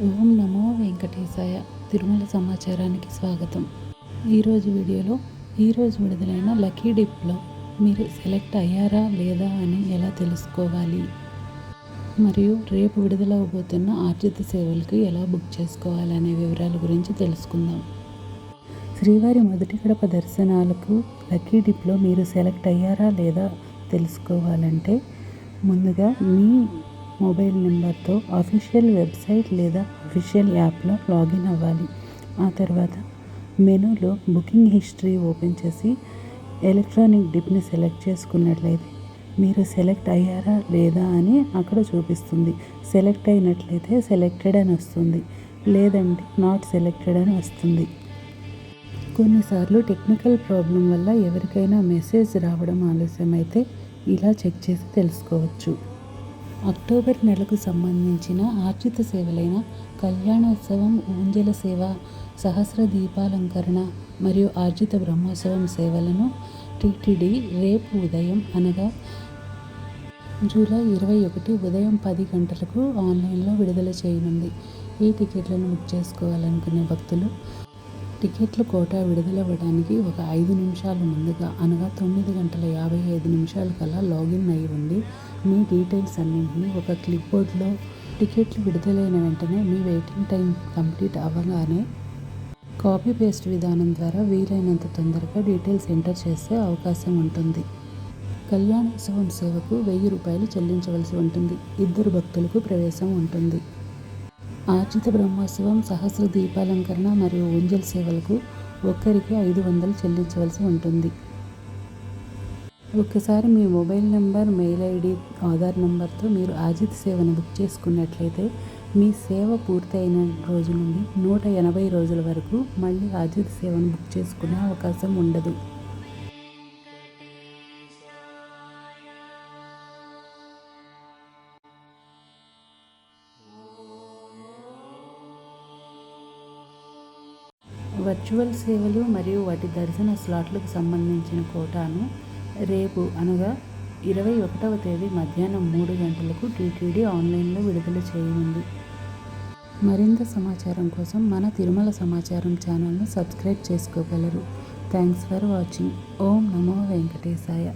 ఓం నమో వెంకటేశాయ. తిరుమల సమాచారానికి స్వాగతం. ఈరోజు వీడియోలో ఈరోజు విడుదలైన లక్కీ డిప్లో మీరు సెలెక్ట్ అయ్యారా లేదా అని ఎలా తెలుసుకోవాలి, మరియు రేపు విడుదలవబోతున్న ఆర్జిత సేవలకు ఎలా బుక్ చేసుకోవాలనే వివరాల గురించి తెలుసుకుందాం. శ్రీవారి మొదటి గడప దర్శనాలకు లక్కీ డిప్లో మీరు సెలెక్ట్ అయ్యారా లేదా తెలుసుకోవాలంటే ముందుగా మీ మొబైల్ నెంబర్తో అఫీషియల్ వెబ్సైట్ లేదా అఫీషియల్ యాప్లో లాగిన్ అవ్వాలి. ఆ తర్వాత మెనూలో బుకింగ్ హిస్టరీ ఓపెన్ చేసి ఎలక్ట్రానిక్ డిప్ని సెలెక్ట్ చేసుకున్నట్లయితే మీరు సెలెక్ట్ అయ్యారా లేదా అని అక్కడ చూపిస్తుంది. సెలెక్ట్ అయినట్లయితే సెలెక్టెడ్ అని వస్తుంది, లేదంటే నాట్ సెలెక్టెడ్ అని వస్తుంది. కొన్నిసార్లు టెక్నికల్ ప్రాబ్లం వల్ల ఎవరికైనా మెసేజ్ రావడం ఆలస్యమైతే ఇలా చెక్ చేసి తెలుసుకోవచ్చు. అక్టోబర్ నెలకు సంబంధించిన ఆర్జిత సేవలైన కళ్యాణోత్సవం, ఊంజల సేవ, సహస్ర దీపాలంకరణ మరియు ఆర్జిత బ్రహ్మోత్సవం సేవలను టీటీడీ రేపు ఉదయం అనగా జూలై 21 ఉదయం 10 గంటలకు ఆన్లైన్లో విడుదల చేయనుంది. ఈ టికెట్లను బుక్ చేసుకోవాలనుకునే భక్తులు టికెట్ల కోటా విడుదలవ్వడానికి ఒక 5 నిమిషాల ముందుగా అనగా 9:55 కల్లా లాగిన్ అయి ఉండి మీ డీటెయిల్స్ అన్నింటినీ ఒక క్లిప్ బోర్డ్లో టికెట్లు విడుదలైన వెంటనే మీ వెయిటింగ్ టైం కంప్లీట్ అవ్వగానే కాపీ పేస్ట్ విధానం ద్వారా వీలైనంత తొందరగా డీటెయిల్స్ ఎంటర్ చేసే అవకాశం ఉంటుంది. కళ్యాణోత్సవం సేవకు 1000 రూపాయలు చెల్లించవలసి ఉంటుంది. 2 భక్తులకు ప్రవేశం ఉంటుంది. ఆర్జిత బ్రహ్మోత్సవం, సహస్ర దీపాలంకరణ మరియు ఊంజల్ సేవలకు ఒక్కరికి 500 చెల్లించవలసి ఉంటుంది. ఒక్కసారి మీ mobile number, mail ID, Aadhaar నెంబర్తో మీరు ఆర్జిత సేవను బుక్ చేసుకున్నట్లయితే మీ సేవ పూర్తయిన రోజు నుండి 180 రోజుల వరకు మళ్ళీ ఆర్జిత సేవను బుక్ చేసుకునే అవకాశం ఉండదు. వర్చువల్ సేవలు మరియు వాటి దర్శన స్లాట్లకు సంబంధించిన కోటాను రేపు అనగా 21వ తేదీ మధ్యాహ్నం 3 గంటలకు టీటీడీ ఆన్లైన్లో విడుదల చేయనుంది. మరింత సమాచారం కోసం మన తిరుమల సమాచారం ఛానల్ను సబ్స్క్రైబ్ చేసుకోగలరు. Thanks for watching. Om Namo Venkatesaya.